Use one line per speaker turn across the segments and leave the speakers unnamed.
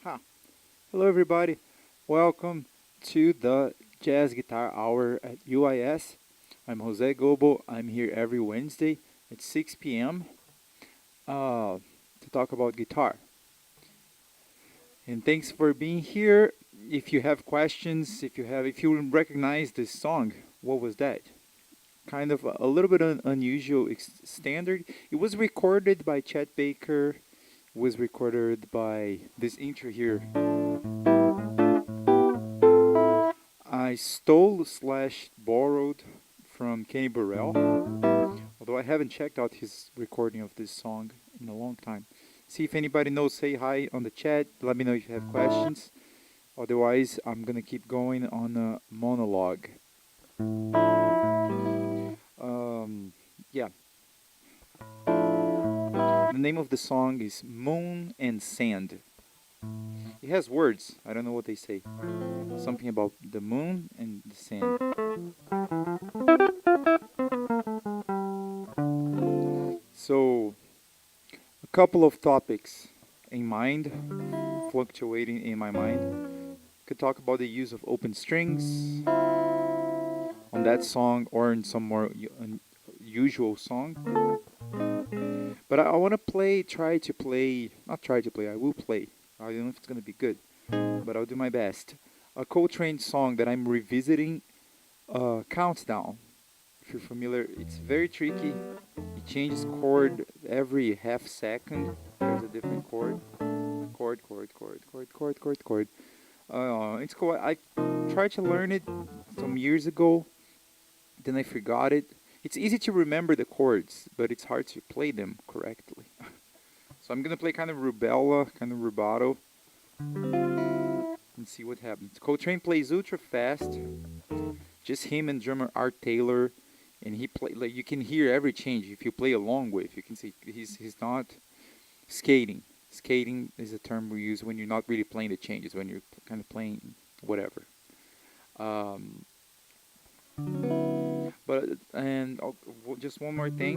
Huh. Hello, everybody. Welcome to the Jazz Guitar Hour at UIS. I'm Jose Gobo. I'm here every Wednesday at 6 p.m. To talk about guitar. And thanks for being here. If you have questions, if you recognize this song, what was that? Kind of a little bit unusual standard. It was recorded by Chet Baker. Was recorded by this intro here. I stole slash borrowed from Kenny Burrell, although I haven't checked out his recording of this song in a long time. See if anybody knows, say hi on the chat. Let me know if you have questions. Otherwise, I'm gonna keep going on a monologue. Yeah. The name of the song is Moon and Sand. It has words. I don't know what they say. Something about the moon and the sand. So, a couple of topics in mind, fluctuating in my mind. Could talk about the use of open strings on that song or in some more unusual song. But I want to not try to play, I will play. I don't know if it's going to be good, but I'll do my best. A Coltrane song that I'm revisiting, Countdown. If you're familiar, it's very tricky. It changes chord every half second. There's a different chord. Chord. It's cool. I tried to learn it some years ago. Then I forgot it. It's easy to remember the chords, but it's hard to play them correctly. So I'm gonna play kind of rubella, kind of rubato, and see what happens. Coltrane plays ultra fast, just him and drummer Art Taylor, and he play like you can hear every change if you play along with. You can see he's not skating. Skating is a term we use when you're not really playing the changes, when you're kind of playing whatever. Um, but and just one more thing.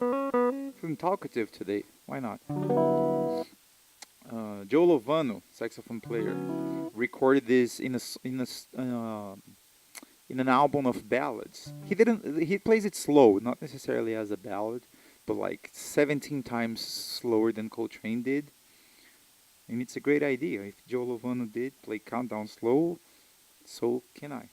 I'm talkative today. Why not? Joe Lovano, saxophone player, recorded this in an album of ballads. He didn't. He plays it slow, not necessarily as a ballad, but like 17 times slower than Coltrane did. And it's a great idea. If Joe Lovano did play Countdown slow, so can I.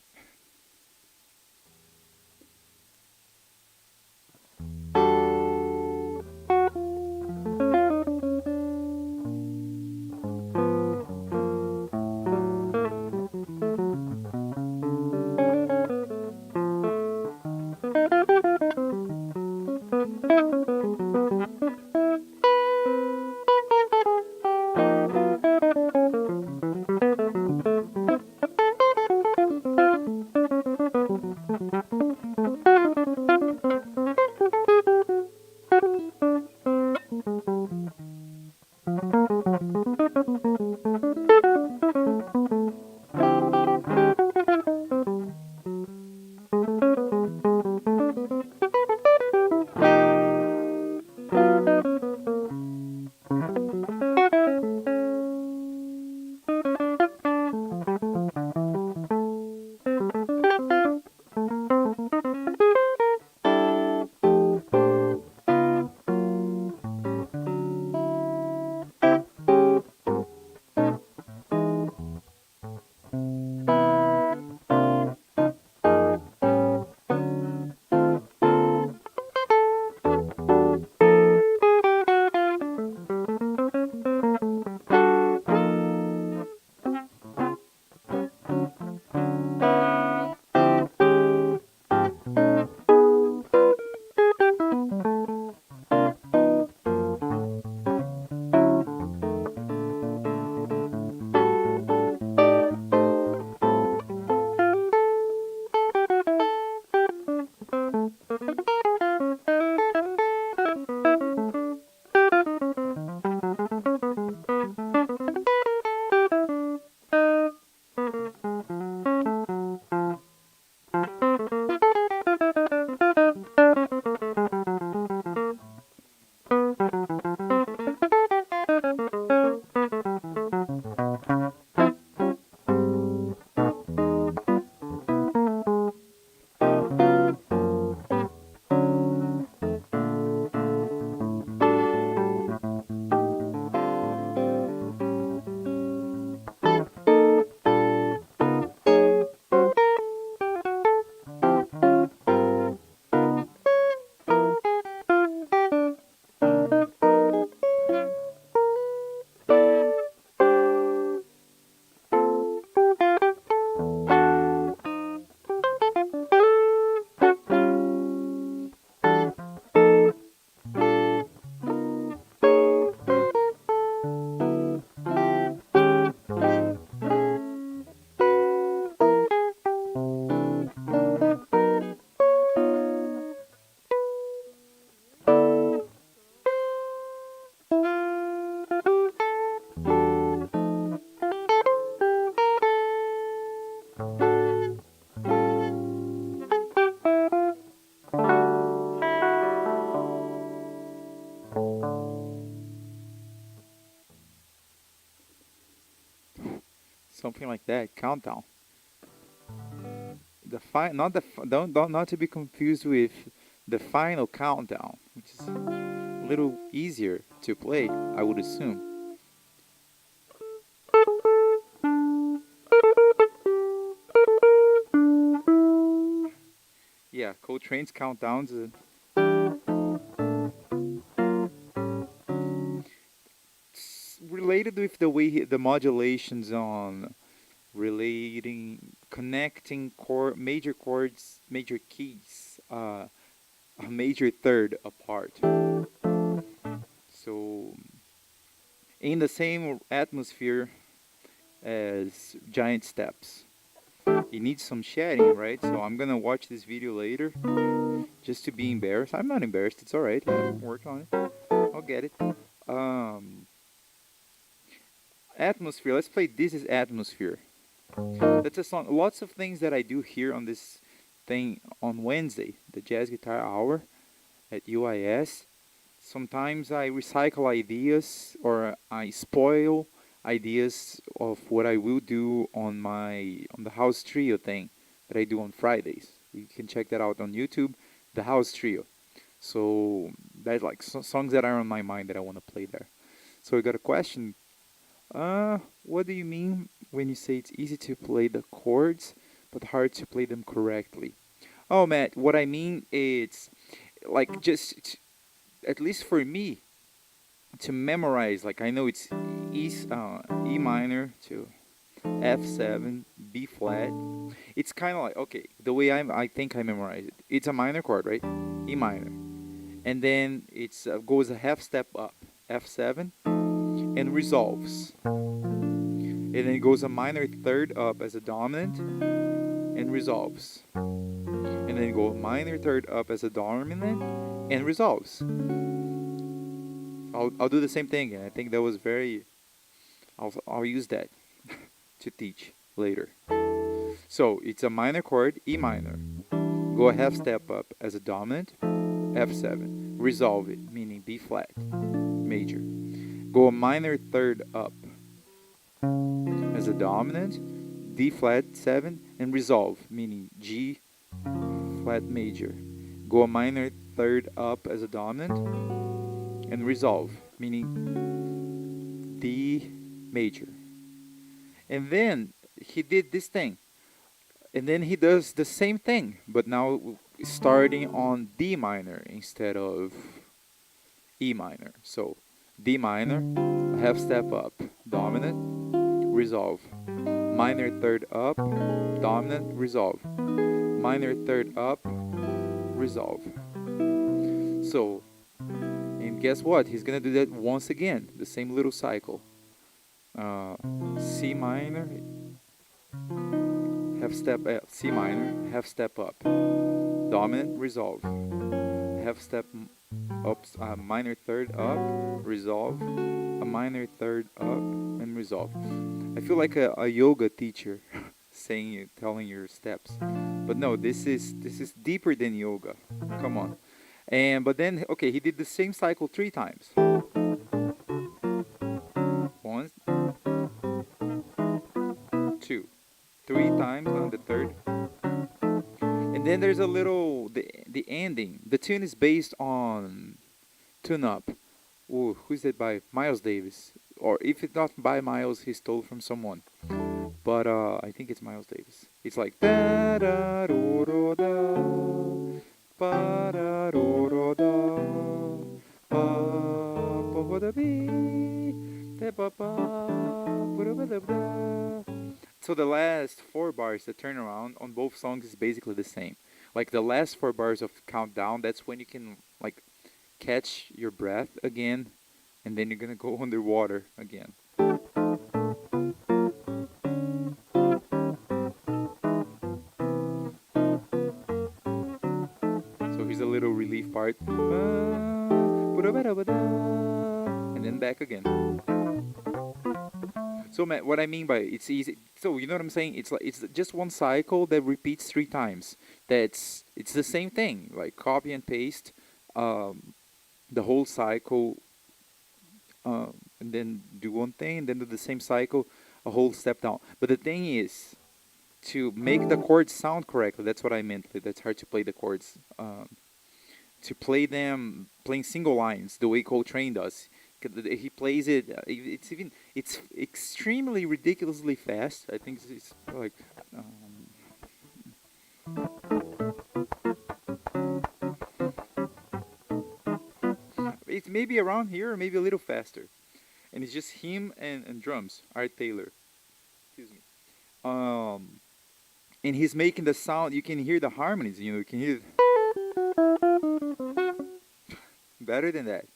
Something like that. Countdown. Not don't not to be confused with the final countdown, which is a little easier to play, I would assume. Yeah, Coltrane's countdowns. Related with the way the modulations on relating connecting major chords, major keys a major third apart. So in the same atmosphere as giant steps. It needs some shedding, right? So I'm gonna watch this video later just to be embarrassed. I'm not embarrassed. It's all right. I'll work on it. I'll get it. Um, Atmosphere. Let's play This Is Atmosphere. That's a song. Lots of things that I do here on this thing on Wednesday, the Jazz Guitar Hour at UIS. Sometimes I recycle ideas or I spoil ideas of what I will do on the house trio thing that I do on Fridays. You can check that out on YouTube, the house trio. So that's like songs that are on my mind that I want to play there. So we got a question. What do you mean when you say it's easy to play the chords but hard to play them correctly? Oh, Matt, what I mean is like just at least for me to memorize. Like I know it's E minor to F7, B flat. It's kind of like okay, the way I think I memorize it. It's a minor chord, right? E minor, and then it's goes a half step up, F7, and resolves, and then it goes a minor third up as a dominant, and resolves, and then go a minor third up as a dominant, and resolves. I'll do the same thing again. I think that was very. I'll use that to teach later. So it's a minor chord, E minor. Go a half step up as a dominant, F7. Resolve it, meaning B flat, major. Go a minor third up as a dominant, D flat 7, and resolve, meaning G flat major. Go a minor third up as a dominant, and resolve, meaning D major. And then he did this thing. And then he does the same thing, but now starting on D minor instead of E minor. So D minor, half step up, dominant, resolve. Minor third up, dominant, resolve. Minor third up, resolve. So, and guess what? He's gonna do that once again, the same little cycle. C minor, half step C minor, half step up, dominant, resolve, half step up, minor third up, resolve, a minor third up, and resolve. I feel like a yoga teacher saying telling your steps, but no, this is deeper than yoga. Come on. And but then okay, he did the same cycle 3 times. One, two, 3 times on the third. And then there's a little the ending. The tune is based on Tune Up. Ooh, who's it by? Miles Davis. Or if it's not by Miles, he stole from someone. But I think it's Miles Davis. It's like da da do do da ba da do do da ba ba ba da bee da ba ba ba da ba da ba. So the last 4 bars, the turnaround on both songs is basically the same. Like the last 4 bars of Countdown, that's when you can like catch your breath again, and then you're gonna go underwater again. So here's a little relief part, and then back again. So man, what I mean by it's easy. So you know what I'm saying? It's like it's just one cycle that repeats 3 times. It's the same thing. Like copy and paste the whole cycle, and then do one thing, and then do the same cycle, a whole step down. But the thing is, to make the chords sound correctly, that's what I meant. That's hard to play the chords. To play them playing single lines the way Coltrane does. He plays it. It's extremely ridiculously fast. I think it's like. It's maybe around here, or maybe a little faster, and it's just him and drums. Art Taylor. Excuse me. And he's making the sound. You can hear the harmonies. You know, you can hear. Better than that.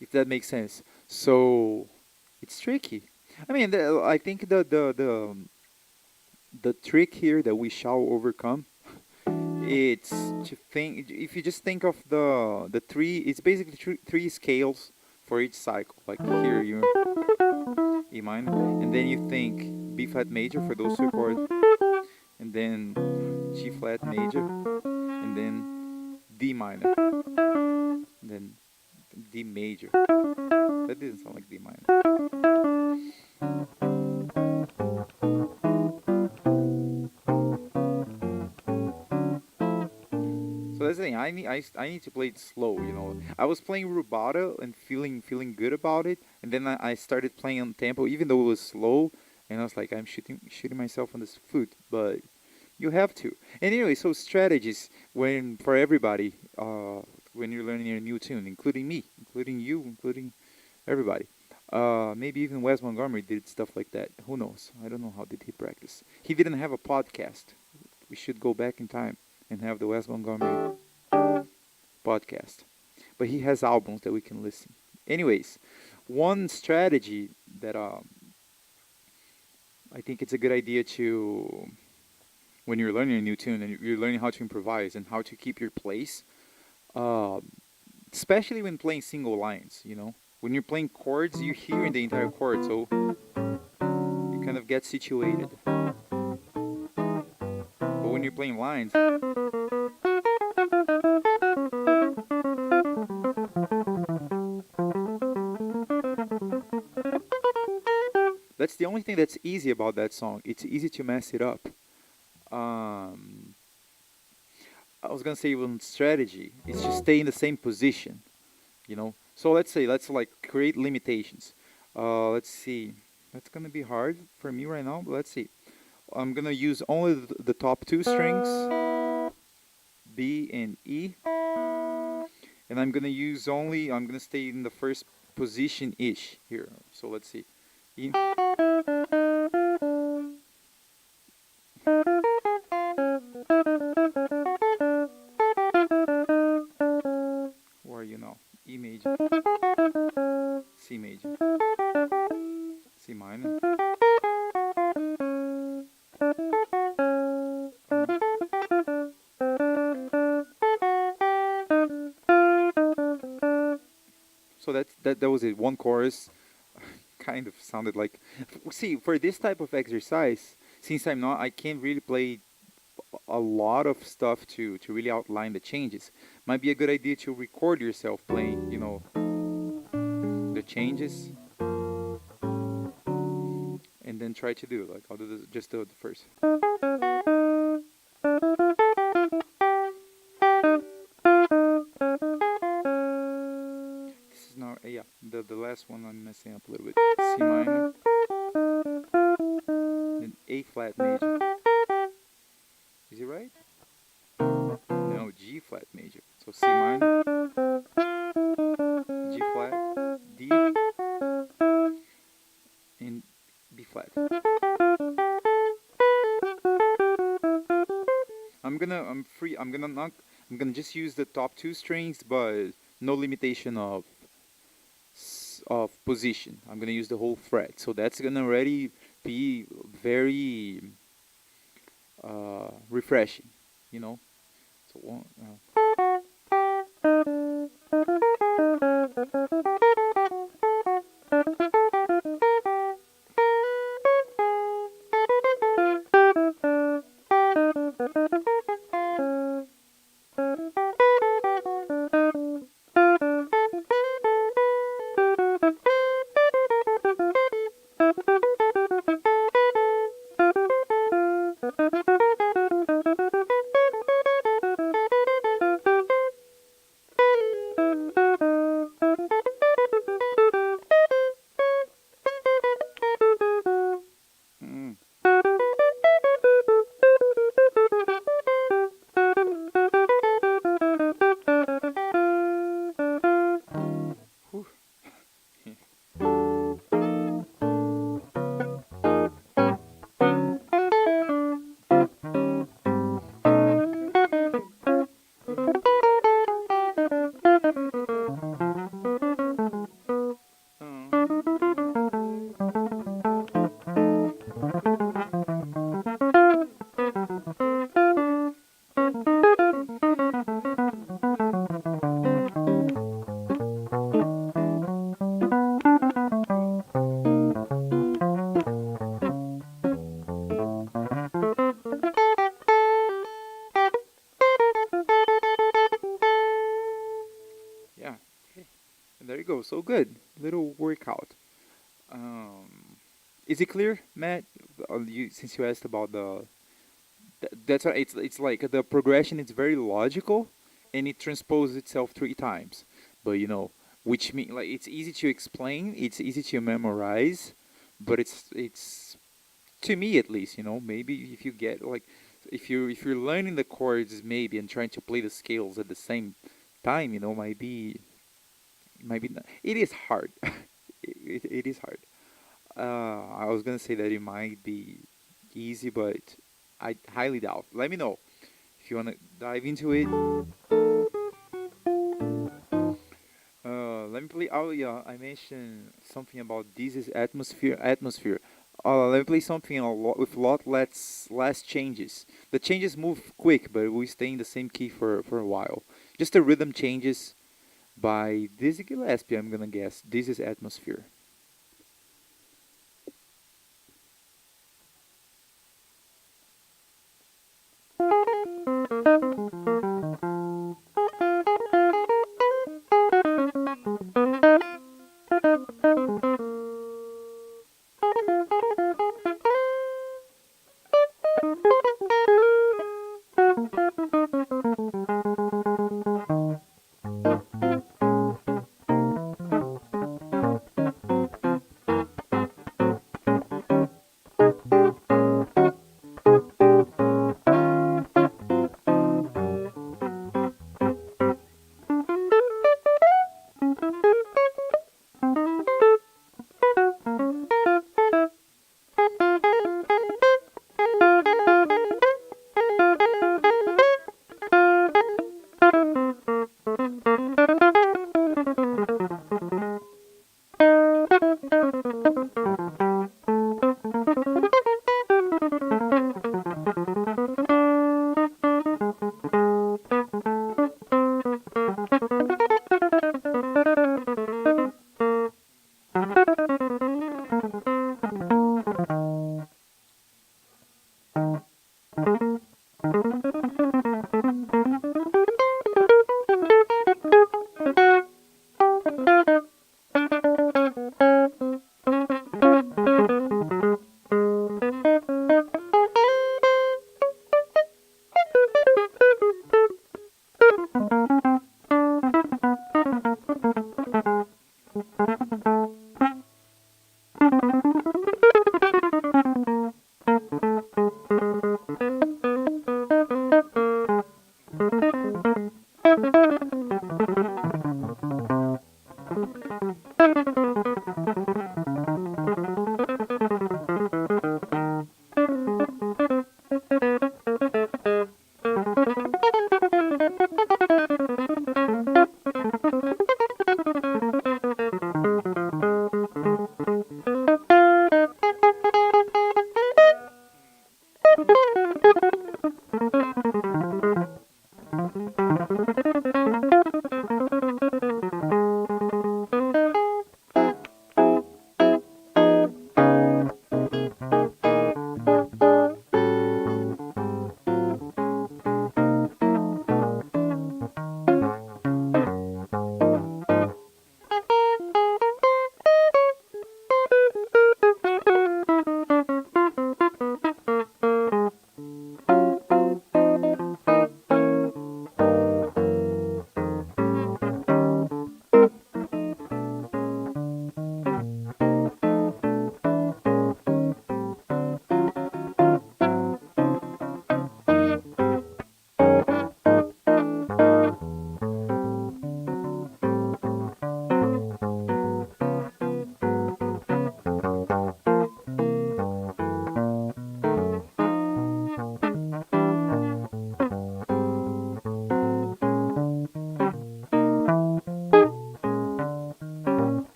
If that makes sense. So it's tricky. I mean, I think the trick here that we shall overcome, it's to think. If you just think of the three, it's basically three scales for each cycle. Like here, you E minor, and then you think B flat major for those two chords, and then G flat major, and then D minor, and then D major. That didn't sound like D minor. So that's the thing. I need to play it slow. You know, I was playing rubato and feeling good about it, and then I started playing on tempo, even though it was slow, and I was like, I'm shooting myself on this foot, but you have to. And anyway, so strategies when for everybody, when you're learning a new tune, including me, including you, including everybody. Maybe even Wes Montgomery did stuff like that. Who knows? I don't know how did he practice. He didn't have a podcast. We should go back in time and have the Wes Montgomery podcast. But he has albums that we can listen. Anyways, one strategy that I think it's a good idea to when you're learning a new tune and you're learning how to improvise and how to keep your place, uh, especially when playing single lines. You know, when you're playing chords, you're hearing the entire chord, so you kind of get situated. But when you're playing lines, that's the only thing that's easy about that song. It's easy to mess it up. Um, I was gonna say one strategy is to stay in the same position. You know. So let's like create limitations. Let's see. That's gonna be hard for me right now. But let's see. I'm gonna use only the top two strings, B and E, and I'm gonna stay in the first position ish here. So let's see. E. Where are you now? E major, C major, C minor. So that was it. One chorus kind of sounded like. See, for this type of exercise, since I can't really play a lot of stuff to really outline the changes. Might be a good idea to record yourself playing, you know, the changes, and then try to do it. Like I'll do this, just do it first. This is now yeah. The last one I'm messing up a little bit. C minor, then A flat major. Is it right? No, G flat major. So C minor, G flat, D, and B flat. I'm gonna just use the top two strings, but no limitation of position. I'm gonna use the whole fret. So that's gonna already be very refreshing, you know. So one. So good. Little workout. Um, is it clear, Matt? Since you asked about that's what it's like the progression. It's very logical, and it transposes itself 3 times. But which mean like it's easy to explain, it's easy to memorize, but it's to me at least. Maybe if you get like if you're learning the chords maybe and trying to play the scales at the same time, maybe not. It is hard. It is hard. I was gonna say that it might be easy, but I highly doubt. Let me know if you wanna dive into it. Let me play. Oh yeah, I mentioned something about this is atmosphere. Atmosphere. Let me play something a lot with lot less changes. The changes move quick, but we stay in the same key for a while. Just the rhythm changes by Dizzy Gillespie. I'm gonna guess. This is atmosphere.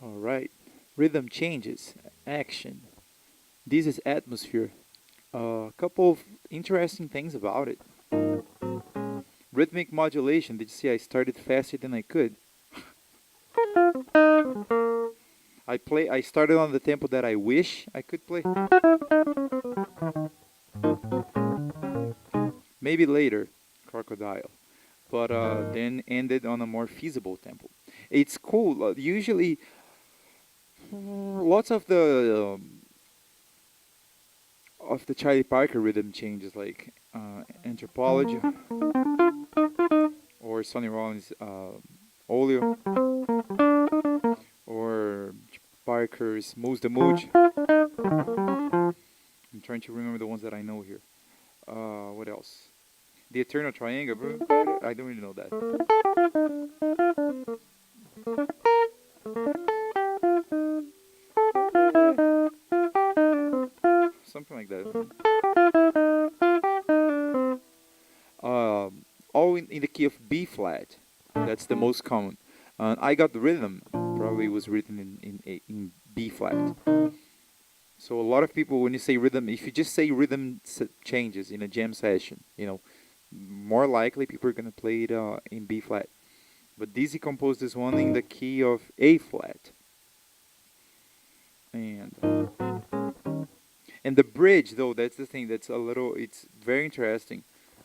All right. Rhythm changes. Action. This is atmosphere. A couple of interesting things about it. Rhythmic modulation. Did you see I started faster than I could? I started on the tempo that I wish I could play. Maybe later, crocodile. But then ended on a more feasible tempo. It's cool. Usually, lots of the Charlie Parker rhythm changes, like Anthropology or Sonny Rollins' Olio or Parker's Moose the Mooch. I'm trying to remember the ones that I know here. What else? The Eternal Triangle. I don't really know that. Something like that. All in the key of B flat. That's the most common. I got the rhythm. Probably was written in B flat. So a lot of people, when you say rhythm, if you just say rhythm changes in a jam session, more likely people are gonna play it in B flat. But Dizzy composed this one in the key of A flat, and the bridge though, that's the thing that's it's very interesting.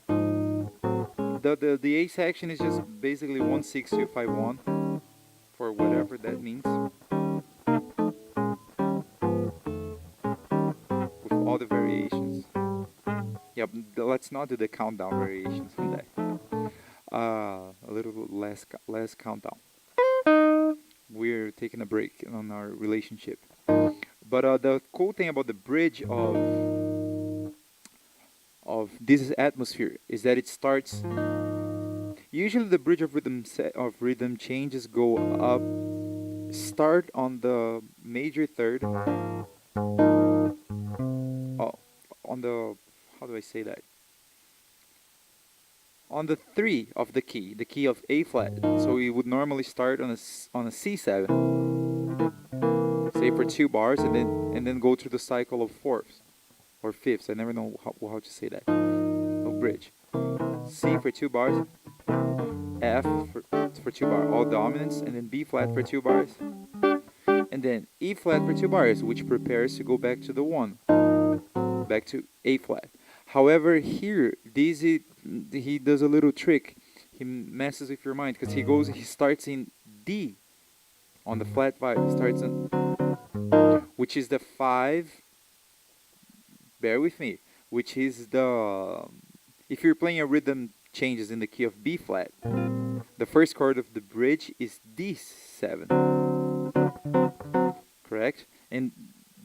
The A section is just basically 16251 for whatever that means, with all the variations. Yeah, let's not do the countdown variations on that. A little less countdown. We're taking a break on our relationship. But the cool thing about the bridge of This Is Atmosphere is that it starts. Usually, the bridge of rhythm changes go up. Start on the major third. Oh, on the how do I say that? On the three of the key of A flat. So we would normally start on a C7, say for 2 bars, and then go through the cycle of fourths or fifths. I never know how to say that. No bridge. C for 2 bars, F for 2 bars, all dominants, and then B flat for 2 bars, and then E flat for 2 bars, which prepares to go back to the one, back to A flat. However, here Dizzy he does a little trick. He messes with your mind because he starts in D on the flat 5. He starts in, which is the 5. Bear with me. Which is the, if you're playing a rhythm changes in the key of B flat, the first chord of the bridge is D7, correct? And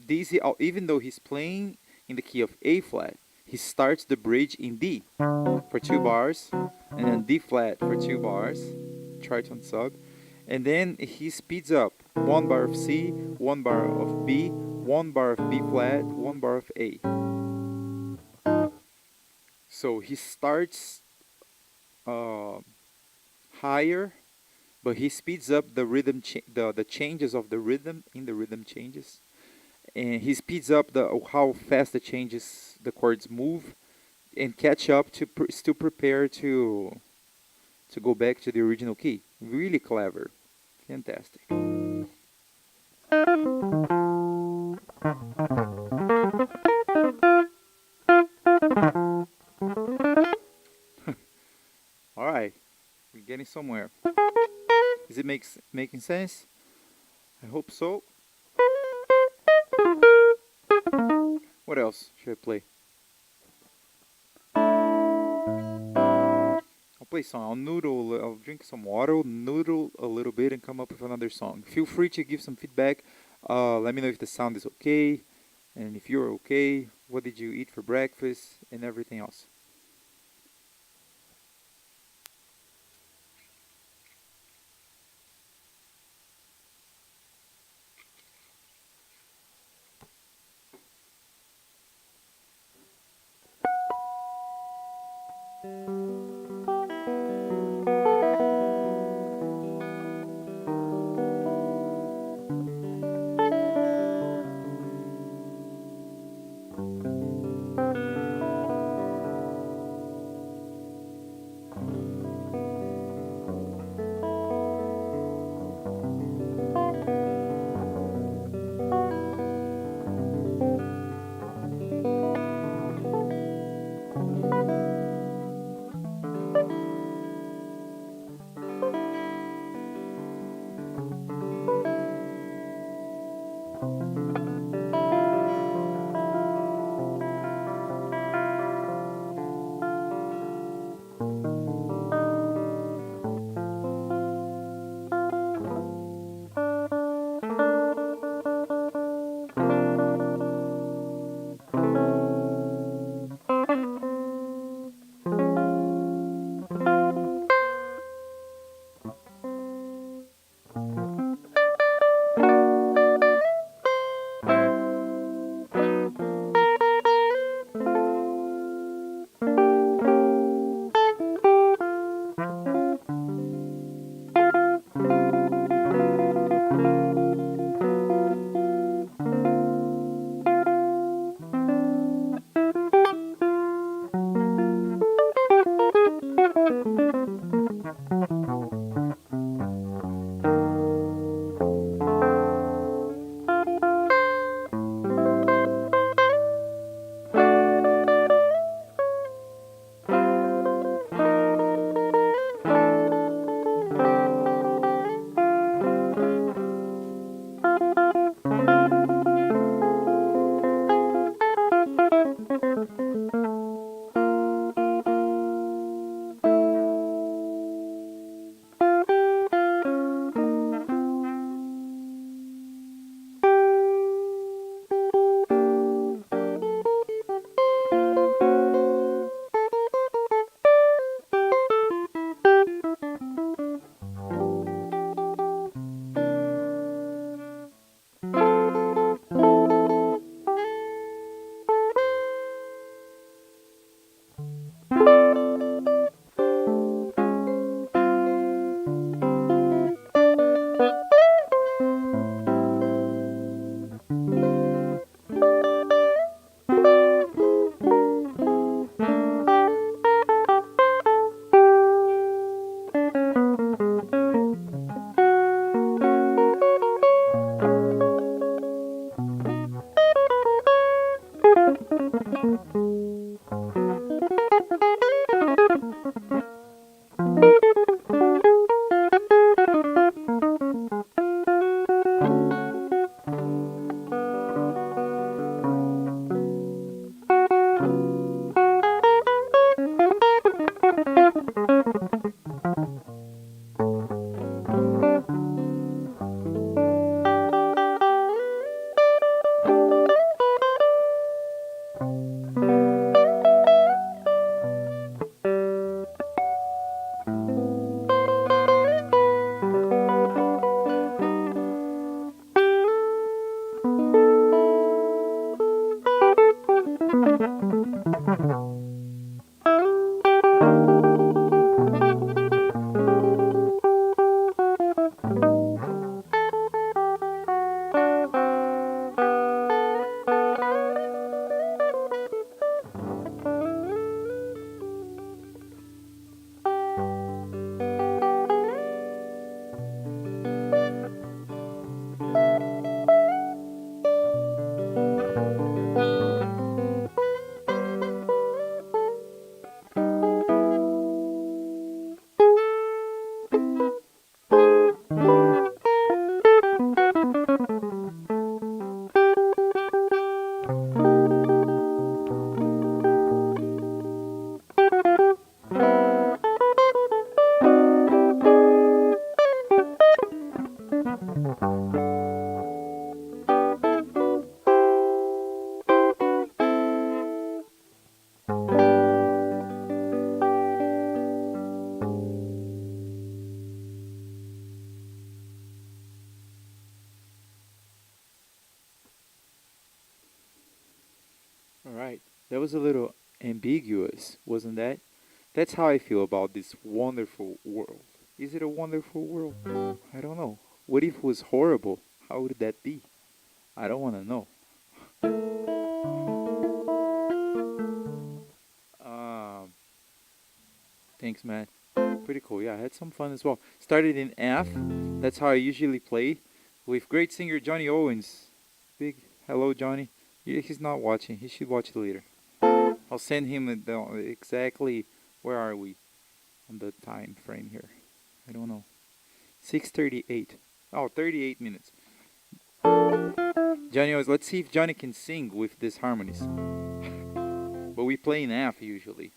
Dizzy, even though he's playing in the key of A flat, he starts the bridge in D for 2 bars, and then D flat for 2 bars, tritone sub, and then he speeds up 1 bar of C, 1 bar of B, 1 bar of B flat, 1 bar of A. So he starts higher, but he speeds up the rhythm, the changes of the rhythm in the rhythm changes, and he speeds up how fast the chords move, and catch up to prepare to go back to the original key. Really clever, fantastic. All right, we're getting somewhere. Is it making sense? I hope so. What else should I play? I'll play a song. I'll noodle. I'll drink some water, noodle a little bit, and come up with another song. Feel free to give some feedback. Let me know if the sound is okay, and if you're okay. What did you eat for breakfast, and everything else. All right. That was a little ambiguous, wasn't that? That's how I feel about this wonderful world. Is it a wonderful world? I don't know. What if it was horrible? How would that be? I don't want to know. Um, Thanks, man. Pretty cool. Yeah, I had some fun as well. Started in F. That's how I usually play with great singer Johnny Owens. Big hello, Johnny. Yeah, he's not watching. He should watch it later. I'll send him exactly where are we on the time frame here. I don't know. 6:38. Oh, 38 minutes. Johnny Owens. Let's see if Johnny can sing with these harmonies. But we play in F usually.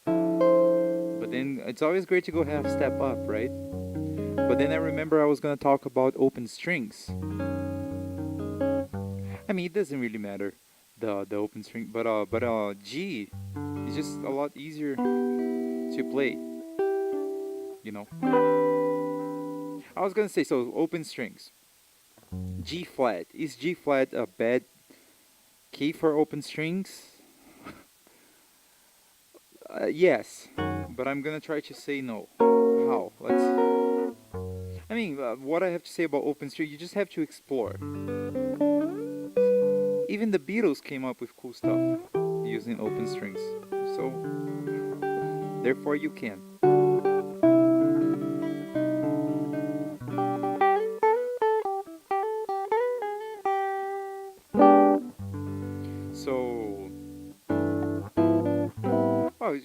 But then it's always great to go half step up, right? But then I remember I was gonna talk about open strings. I mean, it doesn't really matter the open string, but G is just a lot easier to play. You know. I was gonna say so open strings. G flat, is G flat a bad key for open strings? Yes, but I'm gonna try to say no. How? I mean, what I have to say about open string, you just have to explore. Even the Beatles came up with cool stuff using open strings. So, therefore, you can.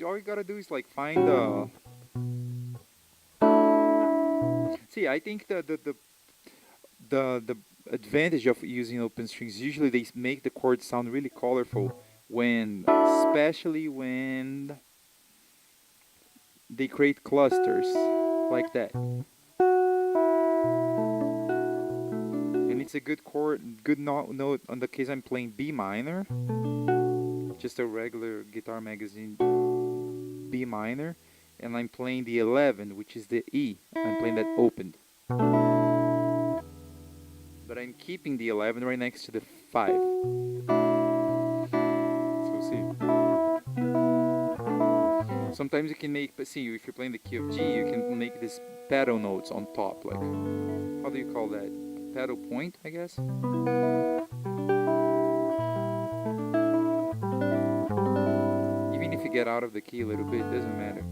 all you gotta do is like find see, I think the advantage of using open strings, usually they make the chords sound really colorful when, especially when they create clusters like that. And it's a good chord, good note on the case I'm playing B minor, just a regular Guitar Magazine B minor, and I'm playing the 11, which is the E. I'm playing that opened. But I'm keeping the 11 right next to the 5. So see. Sometimes you can make, but see, if you're playing the key of G, you can make these pedal notes on top, like, how do you call that? Pedal point, I guess? Even if you get out of the key a little bit, it doesn't matter.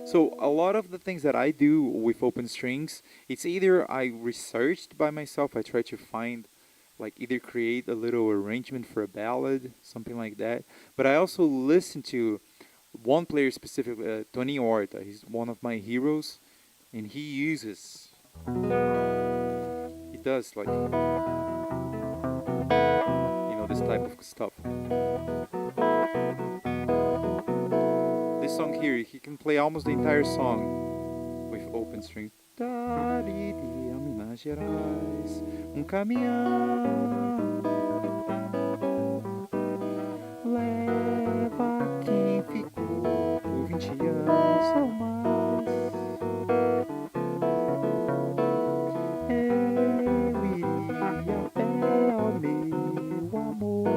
So a lot of the things that I do with open strings, it's either I researched by myself, I try to find, like, either create a little arrangement for a ballad, something like that. But I also listen to one player specifically, Tony Horta. He's one of my heroes, and he does like, this type of stuff. This song here, he can play almost the entire song with open string. Minas Gerais, caminhão leva quem ficou por 20 anos ou mais. Eu iria a pé, ó meu amor.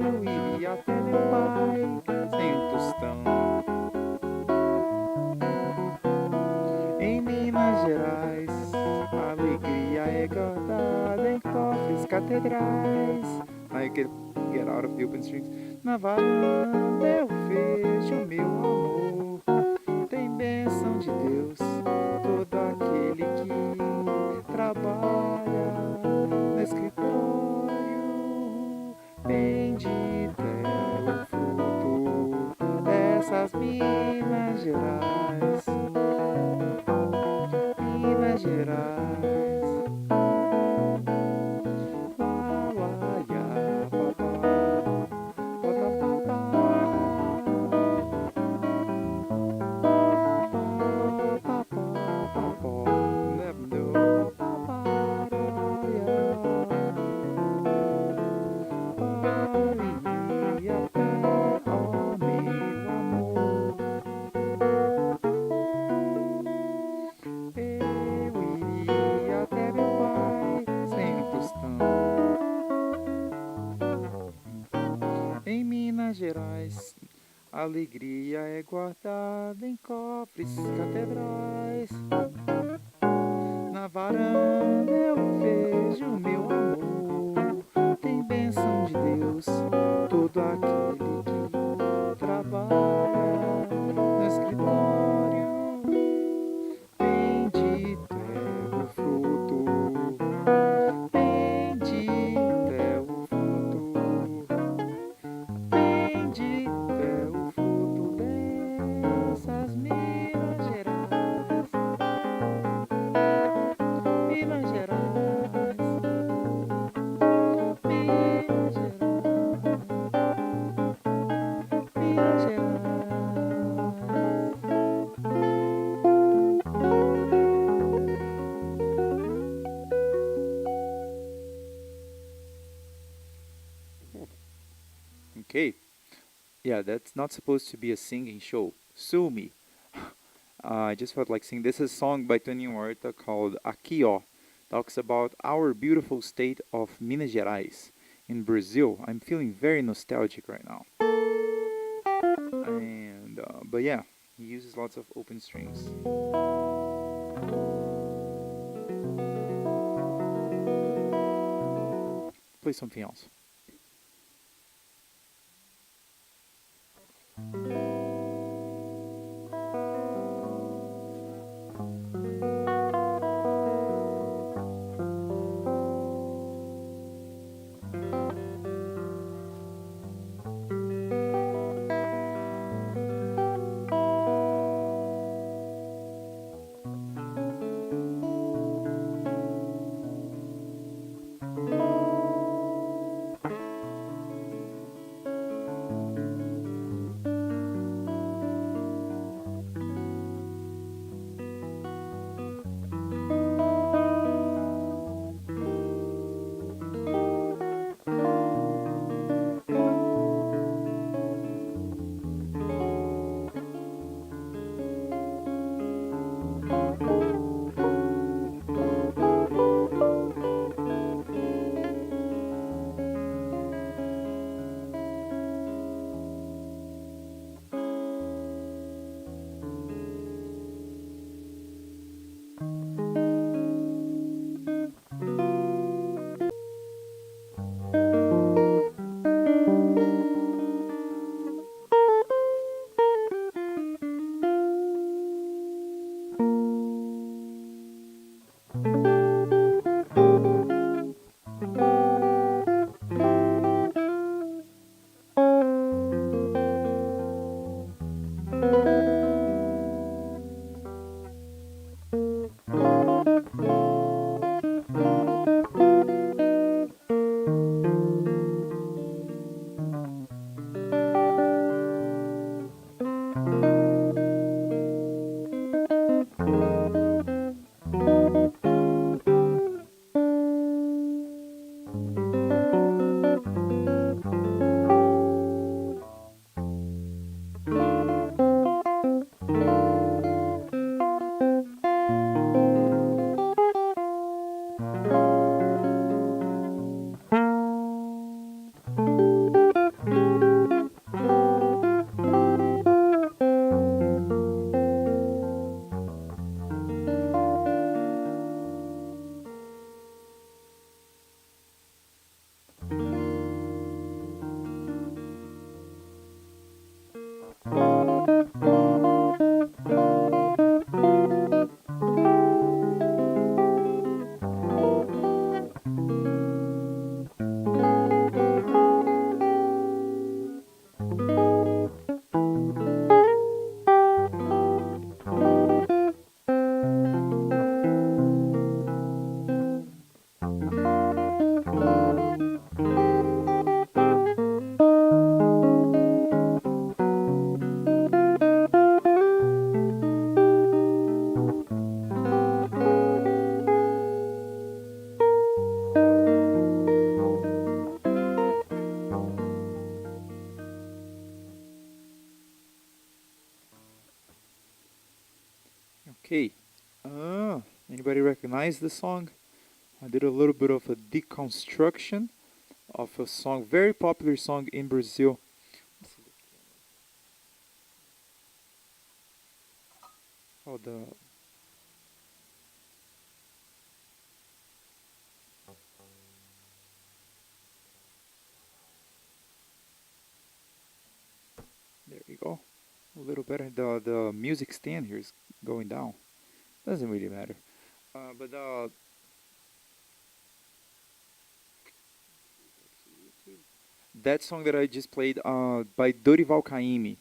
Eu iria até meu pai sem um tostão. Em Minas Gerais, a alegria é guardada em cofres catedrais. Now you get out of the open strings. Na varanda eu vejo meu amor. Tem bênção de Deus, todo aquele que trabalha no escritório. Bendito é o fruto dessas Minas Gerais. Minas Gerais. Lá, lá, ia, em Minas Gerais, a alegria é guardada em cofres catedrais. Na varanda eu vejo meu amor. Tem bênção de Deus, todo aquele que trabalha no escritório. Bendito é o fruto. Bendito é o fruto. Bendito é o fruto dessas Minas Gerais. Minas Gerais. Minas Gerais. Minas Gerais. Okay. Yeah, that's not supposed to be a singing show. Sue me. I just felt like singing. This is a song by Tony Horta called Aqui Ó. Talks about our beautiful state of Minas Gerais in Brazil. I'm feeling very nostalgic right now. And but yeah, he uses lots of open strings. play something else. Okay. Anybody recognize the song? I did a little bit of a deconstruction of a song, very popular song in Brazil. Oh, there you go. A little better. The music stand here is going down. Doesn't really matter. But that song that I just played by Dorival Caymmi,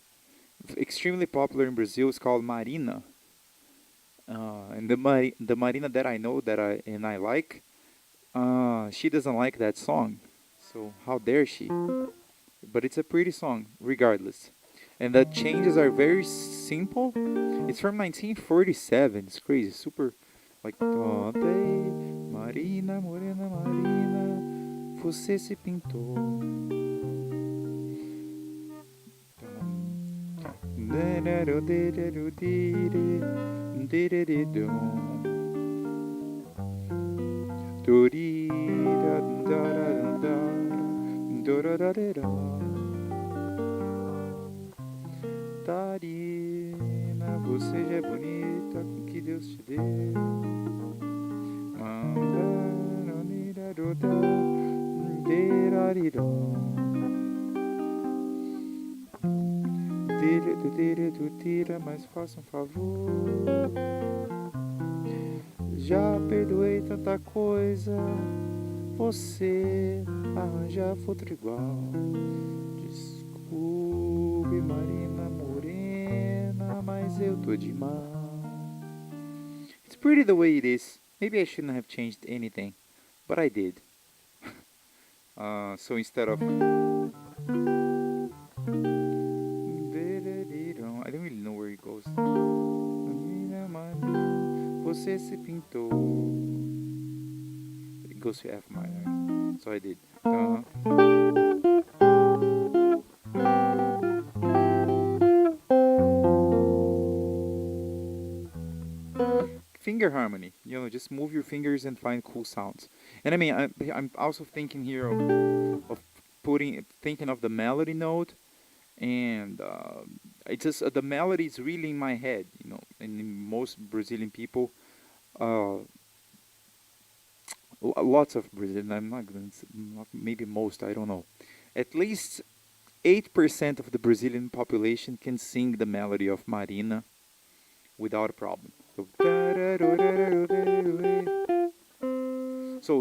extremely popular in Brazil, is called Marina. And the Marina that I know that I like, she doesn't like that song. So how dare she? But it's a pretty song, regardless. And the changes are very simple. It's from 1947. It's crazy, super like Marina, Morena, Marina, você se pintou. Tarina, você já é bonita com que Deus te deu. Tira, mas faça um favor. Já perdoei tanta coisa, você arranja outro igual. Desculpe, Marina Morena, mas eu tô de mal. It's pretty the way it is. Maybe I shouldn't have changed anything, but I did. So instead of I don't really know where it goes. Você se pintou. It goes to F minor. So I did. Finger harmony. You know, just move your fingers and find cool sounds. And I mean, I'm also thinking here of thinking of the melody note, and it's just the melody is really in my head. You know, and in most Brazilian people, uh, lots of Brazilian. I'm not going to maybe most. I don't know. At least 8% of the Brazilian population can sing the melody of Marina without a problem. So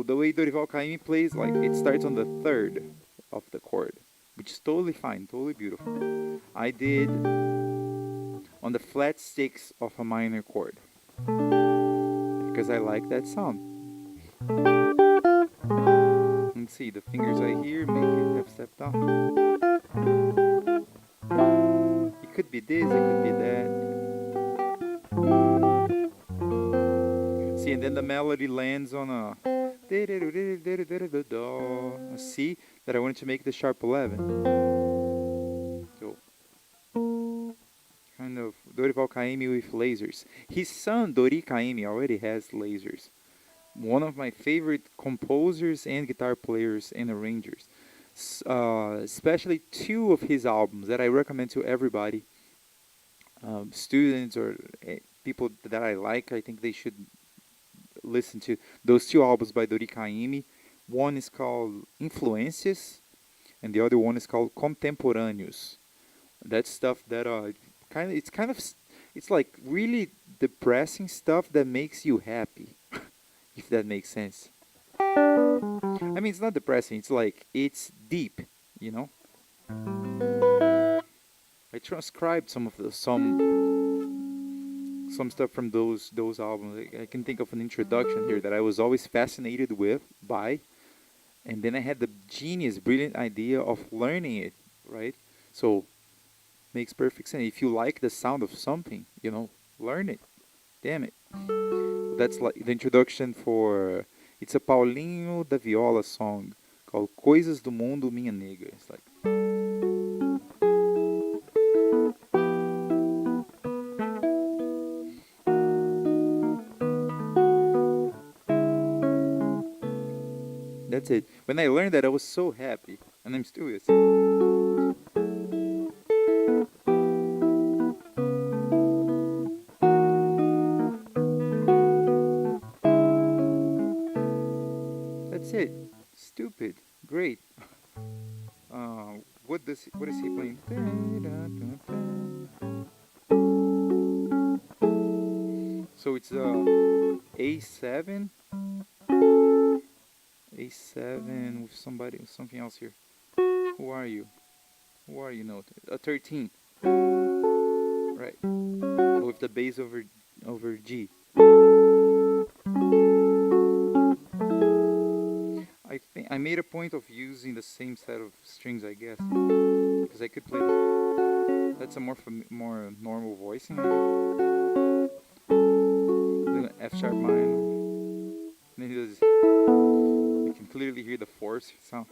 the way Dorival Caymmi plays, like it starts on the third of the chord, which is totally fine, totally beautiful. I did on the flat six of a minor chord because I like that sound. Let's see, the fingers I hear make it half step down. It could be this, it could be that. See, and then the melody lands on a C that I wanted to make the sharp 11. So, kind of Dorival Caymmi with lasers. His son, Dori Caymmi, already has lasers. One of my favorite composers and guitar players and arrangers. Especially two of his albums that I recommend to everybody. Students or people that I like, I think they should listen to those two albums by Dori Caymmi. One is called Influências, and the other one is called Contemporâneos. That's stuff that it's like really depressing stuff that makes you happy, if that makes sense. I mean, it's not depressing. It's like it's deep, you know. I transcribed some stuff from those albums. I can think of an introduction here that I was always fascinated by, and then I had the brilliant idea of learning it, right? So makes perfect sense. If you like the sound of something, you know, learn it. Damn it. That's like the introduction for. It's a Paulinho da Viola song called Coisas do Mundo, Minha Nega. It's like. That's it. When I learned that, I was so happy, and I'm still is. That's it. Stupid. Great. What is he playing? So it's A7. A7 with something else here. Who are you? Who are you? Note a 13. Right. With the bass over G. I think I made a point of using the same set of strings, I guess, because I could play. That's a more normal voicing. F sharp minor. And then he does. You can clearly hear the force sound.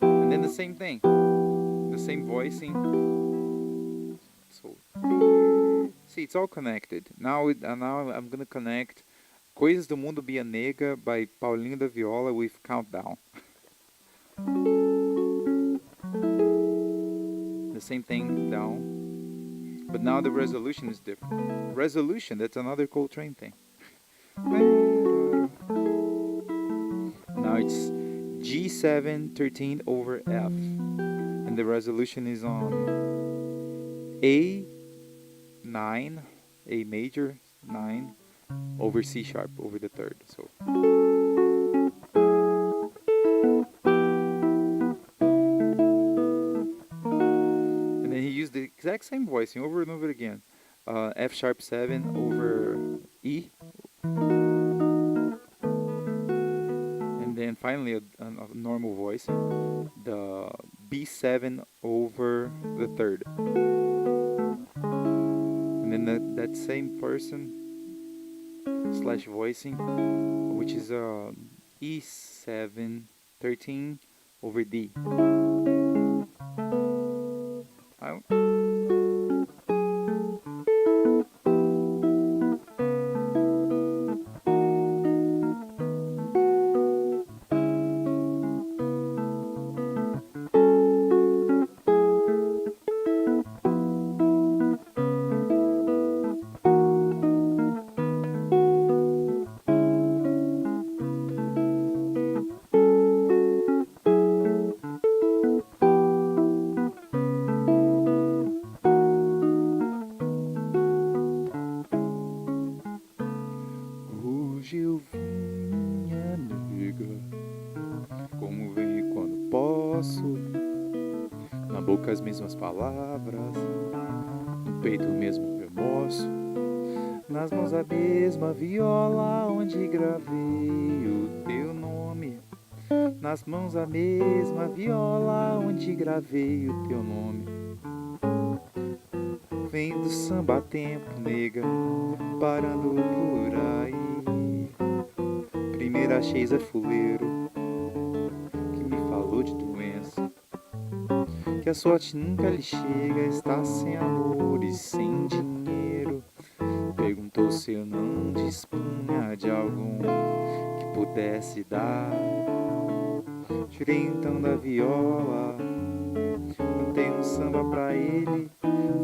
And then the same thing, the same voicing. So see, it's all connected. Now I'm gonna connect Coisas do Mundo Minha Nega by Paulinho da Viola with Countdown. The same thing down, but now the resolution is different. Resolution, that's another Coltrane thing. It's G7 13 over F. And the resolution is on A9, A major 9 over C sharp over the third. So and then he used the exact same voicing over and over again. F sharp 7 over E. And then finally a normal voicing. The B7 over the third. And then that same person slash voicing, which is E7 13 over D. I, Hoje eu vim, minha nega, como venho e quando posso, na boca as mesmas palavras, no peito o mesmo remorso, nas mãos a mesma viola onde gravei o teu nome, nas mãos a mesma viola onde gravei o teu nome. Vem do samba a tempo, nega, parando por aí. Primeiro achei Zé Fuleiro, que me falou de doença, que a sorte nunca lhe chega, está sem amor e sem dinheiro. Perguntou se eu não dispunha de algum que pudesse dar. Tirei então da viola, cantei um samba pra ele.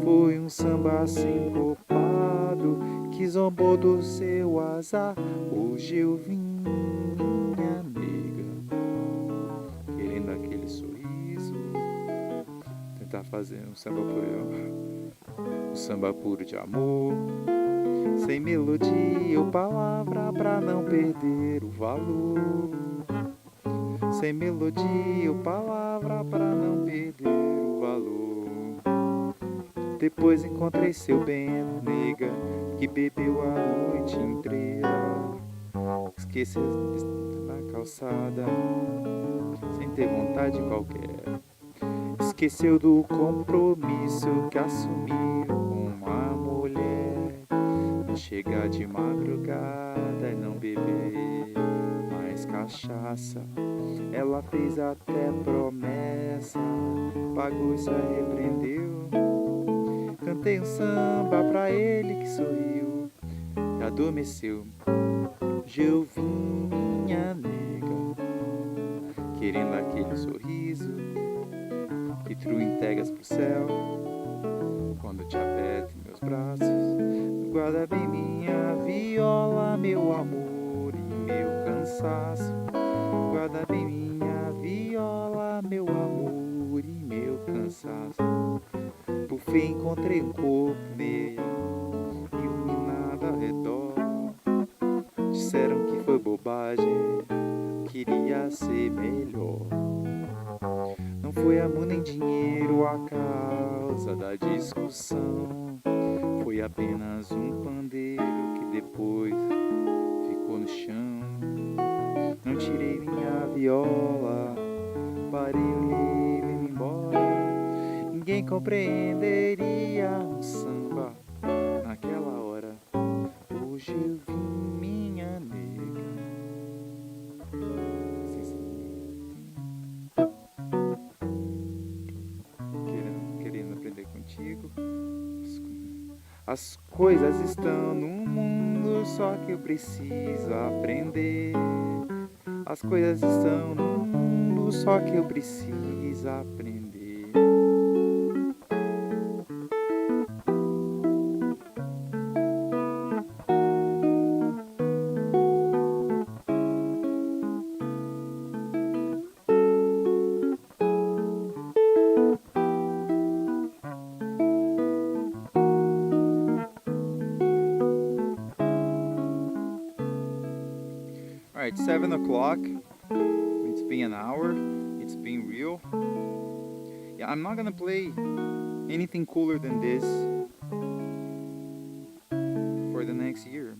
Foi um samba sincopado que zombou do seu azar. Hoje eu vim, minha nega, querendo aquele sorriso, tentar fazer um samba um samba puro de amor, sem melodia ou palavra pra não perder o valor, sem melodia ou palavra pra não perder o valor. Depois encontrei seu Bento, nega, que bebeu a noite inteira, esqueceu na calçada, sem ter vontade qualquer. Esqueceu do compromisso que assumiu com uma mulher, não chegar de madrugada e não beber mais cachaça. Ela fez até promessa, pagou e se arrependeu. Cantei um samba pra ele que sorriu e adormeceu. Hoje eu vim, minha nega, querendo aquele sorriso que tu entregas pro céu. Quando te aperto em meus braços, guarda bem minha viola, meu amor e meu cansaço. Guarda bem minha viola, meu amor e meu cansaço. Por fim encontrei um corpo meio iluminado ao redor. Disseram que foi bobagem, queria ser melhor. Não foi amor nem dinheiro a causa da discussão, foi apenas um pandeiro que depois ficou no chão. Não tirei minha viola, parei o livro e me embora. Ninguém compreenderia um samba naquela hora. Hoje eu vim, minha nega. Querendo aprender contigo. As coisas estão no mundo, só que eu preciso aprender. As coisas estão no mundo, só que eu preciso aprender. 7 o'clock. It's been an hour. It's been real. Yeah, I'm not gonna play anything cooler than this for the next year.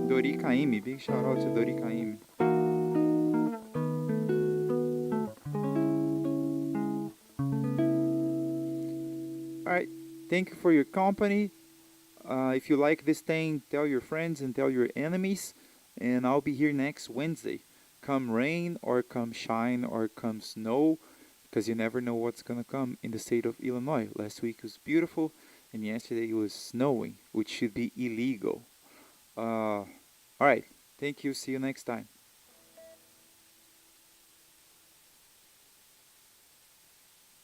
Dori Kaimi, big shout out to Dori Kaimi. Alright, thank you for your company. If you like this thing, tell your friends and tell your enemies. And I'll be here next Wednesday. Come rain or come shine or come snow, because you never know what's gonna come in the state of Illinois. Last week was beautiful, and yesterday it was snowing, which should be illegal. Alright, thank you. See you next time.